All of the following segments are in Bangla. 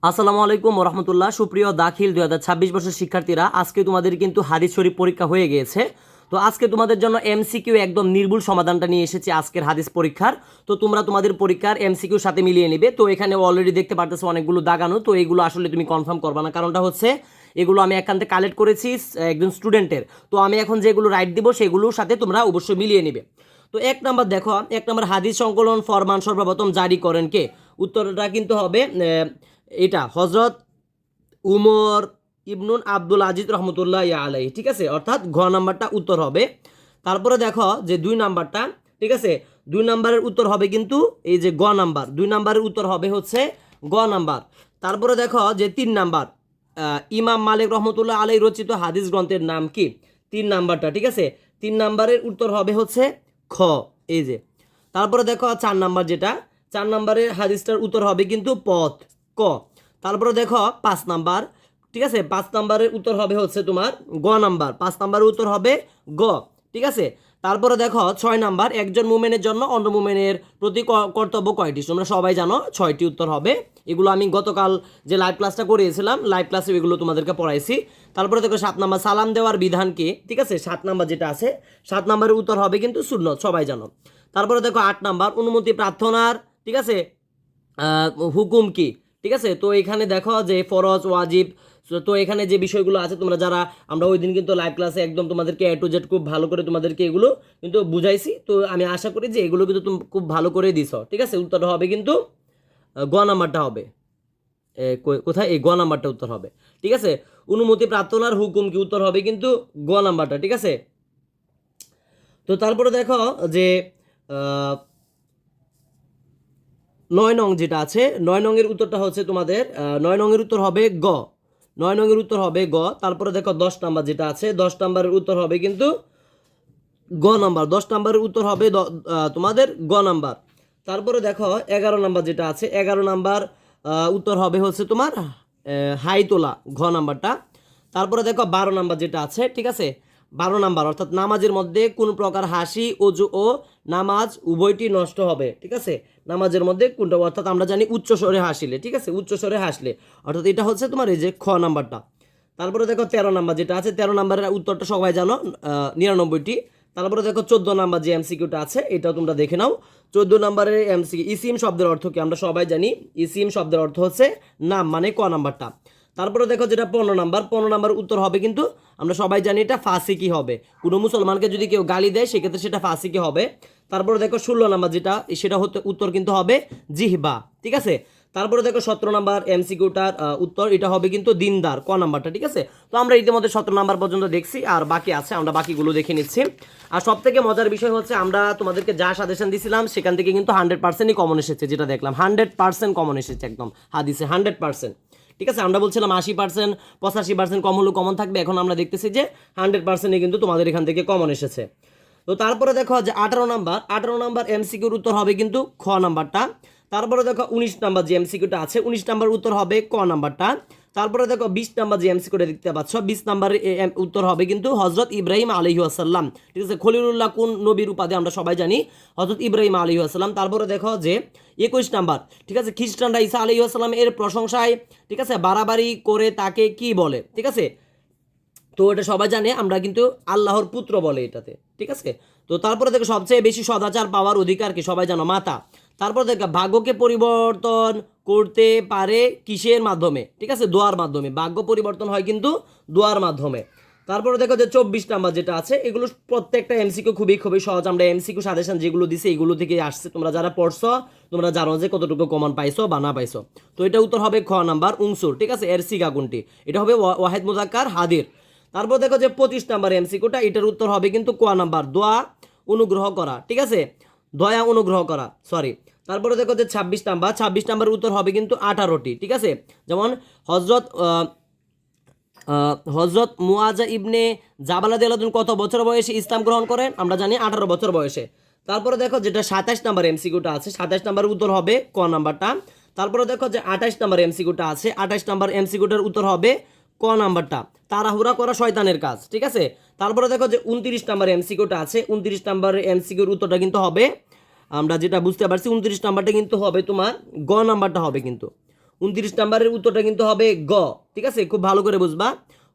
আসসালামু আলাইকুম রহমতুল্লাহ। সুপ্রিয় দাখিল 2026 বর্ষের শিক্ষার্থীরা, আজকে তোমাদের কিন্তু হাদিস শরীফ পরীক্ষা হয়ে গিয়েছে। তো আজকে তোমাদের জন্য এমসিকিউ একদম নির্ভুল সমাধানটা নিয়ে এসেছি আজকের হাদিস পরীক্ষার। তো তোমরা তোমাদের পরীক্ষার এমসিকিউর সাথে মিলিয়ে নিবে। তো এখানে অলরেডি দেখতে পারতেছো অনেকগুলো দাগানো, তো এইগুলো আসলে তুমি কনফার্ম করবা না, কারণটা হচ্ছে এগুলো আমি এখান থেকে কালেক্ট করেছি একজন স্টুডেন্টের। তো আমি এখন যেগুলো রাইট দিব সেগুলোর সাথে তোমরা অবশ্যই মিলিয়ে নিবে। তো এক নাম্বার দেখো, এক নাম্বার হাদিস সংকলন ফরমান সর্বপ্রথম জারি করেন কে? উত্তরটা কিন্তু হবে এটা হজরত উমর ইবনুন আব্দুল আজিজ রহমতুল্লাহ আলাই, ঠিক আছে, অর্থাৎ ঘ নাম্বারটা উত্তর হবে। তারপরে দেখো যে দুই নাম্বারটা, ঠিক আছে, দুই নাম্বারের উত্তর হবে কিন্তু এই যে গ নাম্বার, দুই নাম্বারের উত্তর হবে হচ্ছে গ নাম্বার। তারপরে দেখো যে তিন নাম্বার, ইমাম মালিক রহমতুল্লাহ আলাই রচিত হাদিস গ্রন্থের নাম কি? তিন নাম্বারটা, ঠিক আছে, তিন নাম্বারের উত্তর হবে হচ্ছে খ, এই যে। তারপরে দেখো চার নাম্বার, যেটা চার নাম্বারের হাদিসটার উত্তর হবে কিন্তু পথ, ক। তারপরে দেখো পাঁচ নাম্বার, ঠিক আছে, পাঁচ নাম্বারের উত্তর হবে হচ্ছে তোমার গ নাম্বার, পাঁচ নাম্বারের উত্তর হবে গ, ঠিক আছে। তারপরে দেখো ছয় নাম্বার, একজন মুমেনের জন্য অন্য মুমেনের প্রতি কর্তব্য কয়টি? তোমরা সবাই জানো ছয়টি উত্তর হবে। এগুলো আমি গতকাল যে লাইভ ক্লাসটা করিয়েছিলাম, লাইভ ক্লাসে এগুলো তোমাদেরকে পড়াইছি। তারপরে দেখো সাত নাম্বার, সালাম দেওয়ার বিধান কি? ঠিক আছে, সাত নাম্বার যেটা আছে, সাত নাম্বারের উত্তর হবে কিন্তু সুন্নত, সবাই জানো। তারপরে দেখো আট নাম্বার, অনুমতি প্রার্থনার, ঠিক আছে, হুকুম কি? ঠিক আছে, তো এখানে দেখো যে ফরজ ওয়াজিব। তো এখানে যে বিষয়গুলো আছে, তোমরা যারা, আমরা ওই দিন কিন্তু লাইভ ক্লাসে একদম তোমাদেরকে এ টু জেড খুব ভালো করে তোমাদেরকে এগুলো কিন্তু বুঝাইছি। তো আমি আশা করি যে এগুলো কিন্তু তুমি খুব ভালো করে দিছো, ঠিক আছে। উত্তরটা হবে কিন্তু গ নাম্বারটা হবে। কোথায়? এই গ নাম্বারটা উত্তর হবে, ঠিক আছে। অনুমতি প্রার্থনার হুকুম কি? উত্তর হবে কিন্তু গ নাম্বারটা, ঠিক আছে। তো তারপরে দেখো যে নয় নং যেটা আছে, নয় নংয়ের উত্তরটা হচ্ছে তোমাদের নয় নংয়ের উত্তর হবে গ, নয় নংয়ের উত্তর হবে গ। তারপরে দেখো 10 নাম্বার যেটা আছে, 10 নাম্বারের উত্তর হবে কিন্তু গ নাম্বার, 10 নাম্বারের উত্তর হবে তোমাদের গ নাম্বার। তারপরে দেখো 11 নাম্বার যেটা আছে, 11 নাম্বার উত্তর হবে হচ্ছে তোমার হাইতোলা, ঘ নাম্বারটা। তারপরে দেখো 12 নাম্বার যেটা আছে, ঠিক আছে, 12 নাম্বার অর্থাৎ নামাজের মধ্যে কোন প্রকার হাসি অজু ও নামাজ উভয়টি নষ্ট হবে, ঠিক আছে। নামাজের মধ্যে কোনটা, অর্থাৎ আমরা জানি উচ্চ স্বরে হাসিলে, ঠিক আছে, উচ্চ স্বরে হাসলে, অর্থাৎ এটা হচ্ছে তোমার এই যে খ নাম্বারটা। তারপরে দেখো 13 নাম্বার যেটা আছে, 13 নাম্বারের উত্তরটা সবাই জানো, 99টি। তারপরে দেখো 14 নাম্বার যে এমসিকিউটা আছে, এটাও তোমরা দেখে নাও। 14 নাম্বারের এমসিকিউ, ইসিম শব্দের অর্থ কি? আমরা সবাই জানি ইসিম শব্দের অর্থ হচ্ছে নাম, মানে ক নাম্বারটা। তারপরে দেখো যেটা 15 নাম্বার, 15 নাম্বার উত্তর হবে কিন্তু আমরা সবাই জানি এটা ফাসিকি হবে। কোনো মুসলমানকে যদি কেউ গালি দেয় সেক্ষেত্রে সেটা ফাসিকি হবে। তারপরে দেখো 16 নাম্বার যেটা, সেটা হতে উত্তর কিন্তু হবে জিহবা, ঠিক আছে। তারপরে দেখো 17 নাম্বার এমসিকিউটার উত্তর, এটা হবে কিন্তু দিনদার, ক নাম্বারটা, ঠিক আছে। তো আমরা ইতিমধ্যে 17 নাম্বার পর্যন্ত দেখছি, আর বাকি আছে, আমরা বাকিগুলো দেখে নিচ্ছি। আর সব থেকে মজার বিষয় হচ্ছে আমরা তোমাদেরকে যা সাজেশন দিছিলাম সেখান থেকে কিন্তু 100%ই কমন এসেছে, যেটা দেখলাম 100% কমন এসেছে একদম হাদিসে 100%, ঠিক আছে। আমরা বলছিলাম 80%, 85% কম হলেও কমন থাকবে, এখন আমরা দেখতেছি যে 100%ই কিন্তু তোমাদের এখান থেকে কমন এসেছে। তো তারপরে দেখো যে 18 নাম্বার, 18 নাম্বার এমসিকিউর উত্তর হবে কিন্তু খ নাম্বারটা। তারপরে দেখো 19 নাম্বার যে এমসিকিউটা আছে, 19 নাম্বার উত্তর হবে ক নাম্বারটা। তারপরে দেখো 20 নাম্বার যে এমসিকিউটা দেখতে পাচ্ছ, 20 নাম্বারের উত্তর হবে কিন্তু হজরত ইব্রাহিম আলাইহি আসাল্লাম, ঠিক আছে। খলিলুল্লাহ কোন নবীর উপাধি? আমরা সবাই জানি হজরত ইব্রাহিম আলাইহি আসাল্লাম। তারপরে দেখো যে 21 নাম্বার, ঠিক আছে, খ্রিস্টানরা ঈসা আলাইহি আসসালাম এর প্রশংসায়, ঠিক আছে, বাড়াবাড়ি করে তাকে কি বলে? ঠিক আছে, তো এটা সবাই জানে, আমরা কিন্তু আল্লাহর পুত্র বলে এটাতে, ঠিক আছে। তো তারপরে দেখো সবচেয়ে বেশি সদাচার পাওয়ার অধিকার কি? সবাই জানো মাতা। তারপরে দেখো ভাগ্যকে পরিবর্তন করতে পারে কিসের মাধ্যমে? ঠিক আছে, দোয়ার মাধ্যমে। ভাগ্য পরিবর্তন হয় কিন্তু দোয়ার মাধ্যমে। তারপরে দেখো যে 24 নাম্বার যেটা আছে, এগুলো প্রত্যেকটা এমসিকিউ খুবই খুবই সহজ। আমরা এমসিকিউ সাজেশন যেগুলো দিছি এগুলো থেকে আসছে, তোমরা যারা পড়ছো তোমরা জানো যে কতটুকু কমন পাইছো বা না পাইছো। তো এটা উত্তর হবে খ নাম্বার উনসুর, ঠিক আছে। এর সিগা কোনটি? এটা হবে ওয়াহেদ মুজাক্কার হাদির। তারপর দেখো যে 25 নাম্বার এমসিকিউটা, এটার উত্তর হবে কিন্তু ক নাম্বার দোয়া অনুগ্রহ করা, ঠিক আছে, দয়া অনুগ্রহ করা, সরি। তারপরে দেখো যে 26 নাম্বার, 26 নাম্বার উত্তর হবে কিন্তু 18টি, ঠিক আছে। যেমন হজরত হজরত মুআজা ইবনে জাবাল রাদিয়াল্লাহু আনহু কত বছর বয়সে ইসলাম গ্রহণ করেন? আমরা জানি 18 বছর বয়সে। তারপরে দেখো যেটা 27 নাম্বার এমসিকিউটা আছে, 27 নাম্বার উত্তর হবে ক নাম্বারটা। তারপরে দেখো যে 28 নাম্বার এমসিকিউটা আছে, 28 নাম্বার এমসিকিউটার উত্তর হবে ক নাম্বারটা, তাড়াহুড়া করা শয়তানের কাজ, ঠিক আছে। তারপরে দেখো যে 29 নাম্বার এমসিকিউটা আছে, 29 নাম্বার এমসিকিউর উত্তরটা কিন্তু হবে, আমরা যেটা বুঝতে পারছি 29 নাম্বারটা কিন্তু হবে তোমার গ নাম্বারটা হবে কিন্তু 29 নাম্বারের উত্তরটা কিন্তু হবে গ। ঠিক আছে, খুব ভালো করে বুঝবা।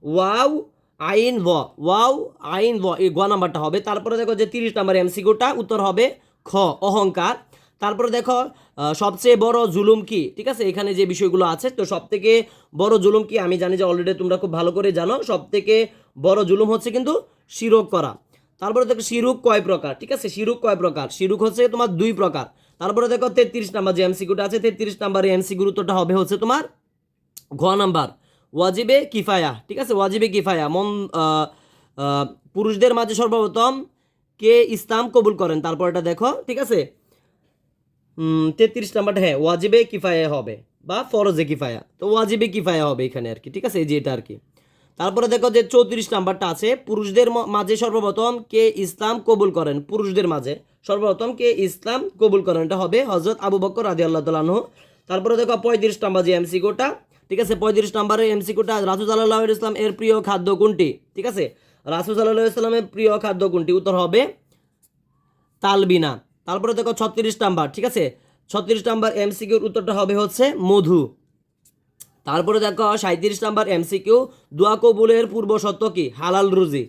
ওয়াও আইন ভ, ওয়াও আইন ভ, এই গ নাম্বারটা হবে। তারপরে দেখো যে 30 নাম্বার এমসিকিউটা উত্তর হবে খ, অহংকার। তারপরে দেখো সবচেয়ে বড় জুলুম কি? ঠিক আছে, এখানে যে বিষয়গুলো আছে, তো সব থেকে বড় জুলুম কি? আমি জানি যে অলরেডি তোমরা খুব ভালো করে জানো, সব থেকে বড় জুলুম হচ্ছে কিন্তু শিরক করা। তারপরে দেখো শিরুক কয় প্রকার? ঠিক আছে, শিরুক কয় প্রকার? শিরুক হচ্ছে তোমার 2 প্রকার। তারপরে দেখো 33 নাম্বার যে এমসিকিউটা আছে, 33 নাম্বার এমসিকিউর উত্তরটা হবে হচ্ছে তোমার ঘ নাম্বার, ওয়াজিবে কিফায়া। ঠিক আছে, ওয়াজিবে কিফায়া পুরুষদের মাঝে সর্বপ্রথম কে ইসলাম কবুল করেন? তারপরটা দেখো, ঠিক আছে, 33 নাম্বারটা হ্যাঁ ওয়াজিবে কিফায়া হবে বা ফরজে কিফায়া, তো ওয়াজিবে কিফায়া হবে এখানে আর কি। ঠিক আছে, এই যে এটা আর কি। তারপরে দেখো যে 34 নাম্বারটা আছে, পুরুষদের মাঝে সর্বপ্রথম কে ইসলাম কবুল করেন? পুরুষদের মাঝে সর্বপ্রথম কে ইসলাম কবুল করেন? এটা হবে হযরত আবু বকর রাদিয়াল্লাহু তাআলা আনহু। তারপরে দেখো 35 নাম্বার যে এমসিকিউটা, ঠিক আছে, 35 নাম্বারের এমসিকিউটা, রাসূল সাল্লাল্লাহু আলাইহি ওয়াসাল্লাম এর প্রিয় খাদ্য কোনটি? ঠিক আছে, রাসূল সাল্লাল্লাহু আলাইহি ওয়াসাল্লামের প্রিয় খাদ্য কোনটি? উত্তর হবে তালবিনা। তারপরে দেখো 36 নাম্বার, ঠিক আছে, 36 নাম্বার এমসিকিউর উত্তরটা হবে হচ্ছে মধু। তারপরে দেখো 37 নাম্বার এমসিকিউ, দোয়া কবুলের পূর্ব শর্ত কি? হালাল রুজি।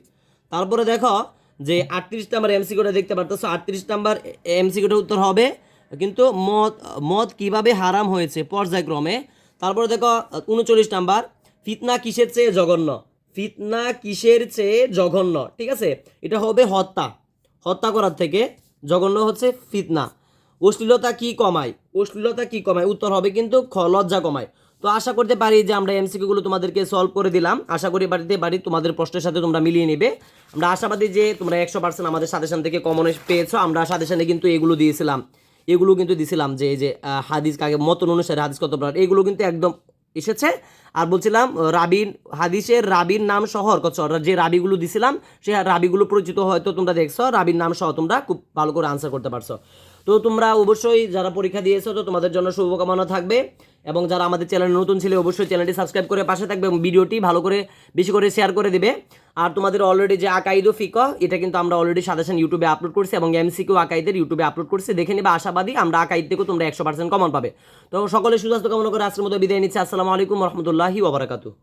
তারপরে দেখো যে 38 নাম্বার এমসিকিউটা দেখতে পারতেছো, 38 নাম্বার এমসিকিউটার উত্তর হবে কিন্তু মদ, মদ কিভাবে হারাম হয়েছে পর্যায়ক্রমে। তারপরে দেখো 39 নাম্বার, ফিতনা কিসের চেয়ে জঘন্য? ফিতনা কিসের চেয়ে জঘন্য? ঠিক আছে, এটা হবে হত্যা, হত্যা করার থেকে জঘন্য হচ্ছে ফিতনা। অশ্লীলতা কি কমায়? অশ্লীলতা কি কমায়? উত্তর হবে কিন্তু খ, লজ্জা কমায়। তো আশা করতে পারি যে আমরা এমসিকিউগুলো তোমাদেরকে সলভ করে দিলাম। আশা করি বাড়ি তোমাদের প্রশ্নের সাথে তোমরা মিলিয়ে নেবে। আমরা আশাবাদী যে তোমরা 100% আমাদের সাজেশন থেকে কমন পেয়েছো। আমরা সাজেশনে কিন্তু এগুলো দিয়েছিলাম, যে এই যে হাদিস কাকে মতন অনুসারে হাদিস কত প্রকার, এগুলো কিন্তু একদম এসেছে। আর বলছিলাম রাবিন, হাদিসের রাবির নাম সহ যে রাবিগুলো দিছিলাম, সেই রাবিগুলো পরিচিত হয়তো তোমরা দেখছো, রাবির নাম সহ তোমরা খুব ভালো করে আনসার করতে পারছো। তো তোমরা অবশ্যই যারা পরীক্ষা দিয়েছো, তো তোমাদের জন্য শুভকামনা থাকবে। এবং যারা আমাদের চ্যানেলে নতুন ছিল অবশ্যই চ্যানেলটি সাবস্ক্রাইব করে পাশে থাকবে এবং ভিডিওটি ভালো করে বেশি করে শেয়ার করে দিবে। আর তোমাদের অলরেডি যে আকাইদ ও ফিকহ, এটা কিন্তু আমরা অলরেডি সাজেশন ইউটিউবে আপলোড করছি এবং এমসিকিউ আকাইদের ইউটিউবে আপলোড করছি, দেখে নিবে। আশাবাদী আমরা আকাইদ থেকেও তোমরা 100% কমন পাবে। তো সকলে সুস্বাস্থ্য কামনা করে আজকের মতো বিদায় নিচ্ছি। আসসালামু আলাইকুম রহমতুল্লাহি ওয়া বারাকাতুহু।